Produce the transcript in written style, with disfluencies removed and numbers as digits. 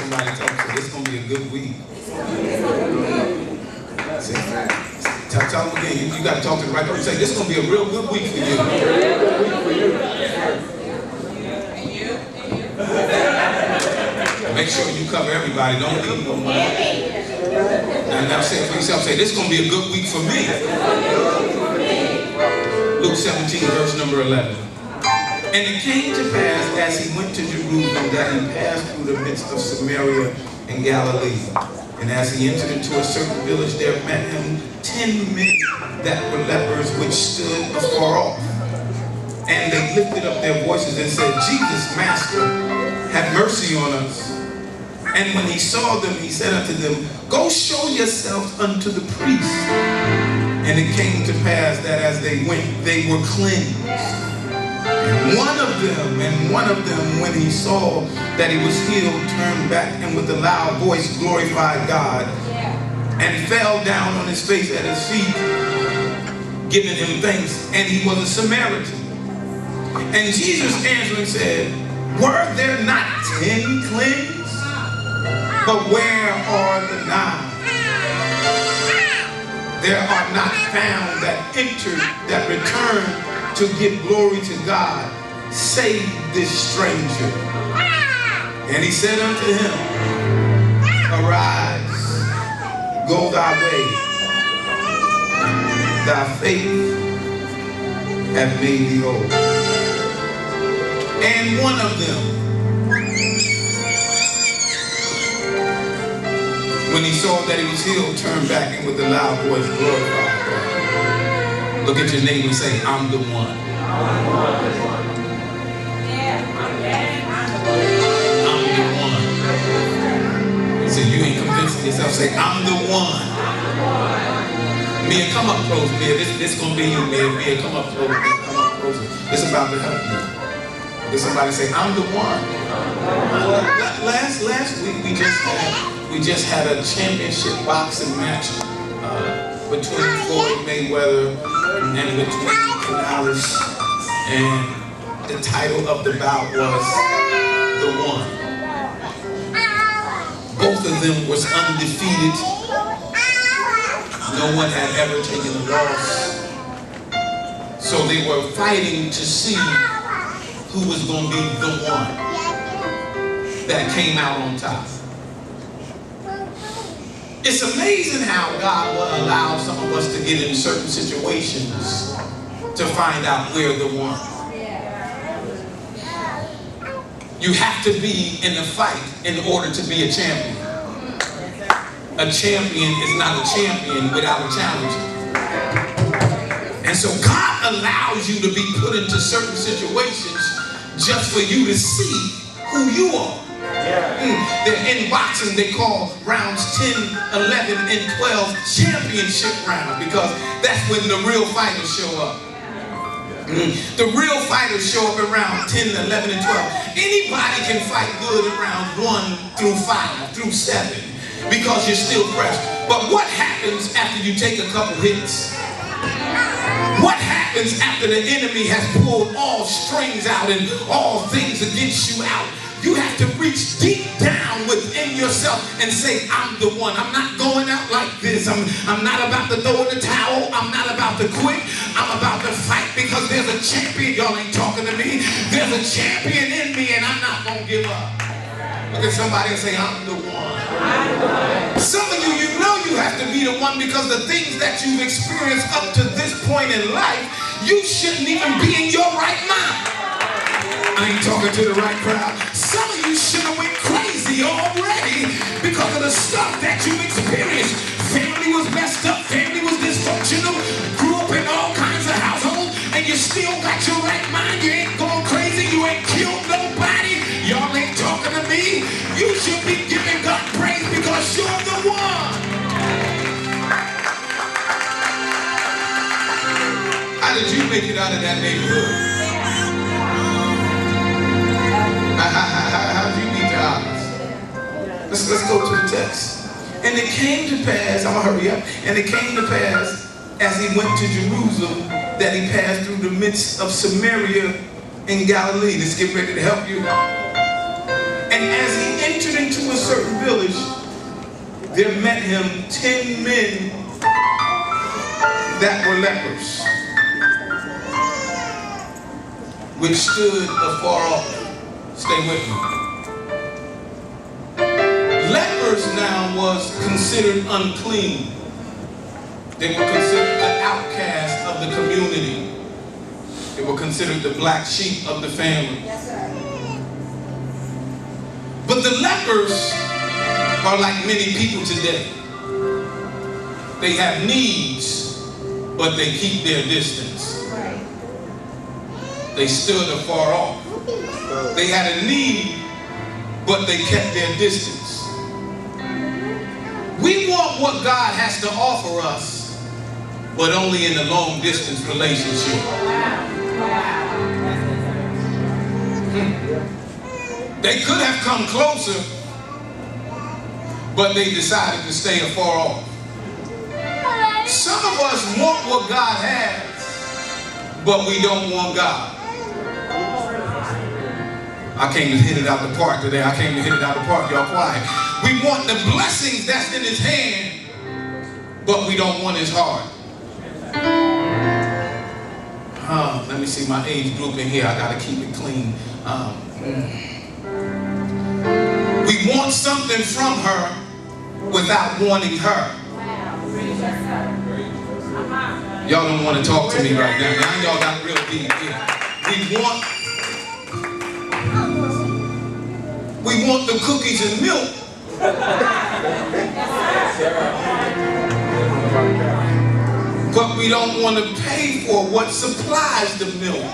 somebody, talk to it's going to be a good week. Tell them again, you got to talk to the right person. Say, this is going to be a real good week for you. Make sure you cover everybody. Don't leave no one. And now say it for yourself. Say, this is going to be a good week for me. Luke 17, verse number 11. And it came to pass as he went to Jerusalem that he passed through the midst of Samaria and Galilee. And as he entered into a certain village, there met him 10 men that were lepers, which stood afar off. And they lifted up their voices and said, Jesus, Master, have mercy on us. And when he saw them, he said unto them, Go show yourselves unto the priest. And it came to pass that as they went, they were cleansed. And one of them, when he saw that he was healed, turned back and with a loud voice glorified God, and fell down on his face at his feet, giving him thanks. And he was a Samaritan. And Jesus answering said, Were there not 10 cleansed? But where are the 9? There are not found that entered, that returned to give glory to God, save this stranger. And he said unto him, Arise, go thy way. Thy faith hath made thee whole. And one of them, when he saw that he was healed, turned back and with a loud voice glorified God. Look at your neighbor and say, I'm the one. I'm the one. So you ain't convincing yourself. Say, I'm the one. Mia, come up close. Mia, this gonna be you, Mia. Mia, come up close. Come up closer. It's about to help you. Did somebody say, I'm the one? Last week we just had a championship boxing match between Floyd Mayweather and between Canales, and the title of the bout was The One. Both of them was undefeated. No one had ever taken a loss. So they were fighting to see who was going to be the one that came out on top. It's amazing how God will allow some of us to get in certain situations to find out we're the one. You have to be in the fight in order to be a champion. A champion is not a champion without a challenge. And so God allows you to be put into certain situations just for you to see who you are. In boxing, they call rounds 10, 11, and 12 championship rounds because that's when the real fighters show up. The real fighters show up in round 10, 11, and 12. Anybody can fight good in rounds 1 through 5 through 7 because you're still fresh. But what happens after you take a couple hits? What happens after the enemy has pulled all strings out and all things against you out? You have to reach deep down within yourself and say, I'm the one. I'm not going out like this. I'm not about to throw in the towel. I'm not about to quit. I'm about to fight because there's a champion. Y'all ain't talking to me. There's a champion in me and I'm not going to give up. Look at somebody and say, I'm the one. Some of you, you know you have to be the one because the things that you've experienced up to this point in life, you shouldn't even be in your right mind. I ain't talking to the right crowd. Some of you should have went crazy already because of the stuff that you experienced. Family was messed up. Family was dysfunctional. Grew up in all kinds of households. And you still got your right mind. You ain't going crazy. You ain't killed nobody. Y'all ain't talking to me. You should be giving God praise because you're the one. How did you make it out of that neighborhood? How do you beat the odds? Let's go to the text. And it came to pass, I'm going to hurry up. And it came to pass as he went to Jerusalem that he passed through the midst of Samaria and Galilee. Let's get ready to help you. And as he entered into a certain village, there met him 10 men that were lepers, which stood afar off. Stay with me. Lepers now was considered unclean. They were considered the outcast of the community. They were considered the black sheep of the family. Yes, sir. But the lepers are like many people today. They have needs, but they keep their distance. Right. They stood afar off. They had a need, but they kept their distance. We want what God has to offer us, but only in a long distance relationship. They could have come closer, but they decided to stay afar off. Some of us want what God has, but we don't want God. I came to hit it out the park today. I came to hit it out the park. Y'all quiet. We want the blessings that's in his hand, but we don't want his heart. Let me see my age group in here. I got to keep it clean. We want something from her without wanting her. Y'all don't want to talk to me right now. Now y'all got real deep here. We want the cookies and milk. But we don't want to pay for what supplies the milk.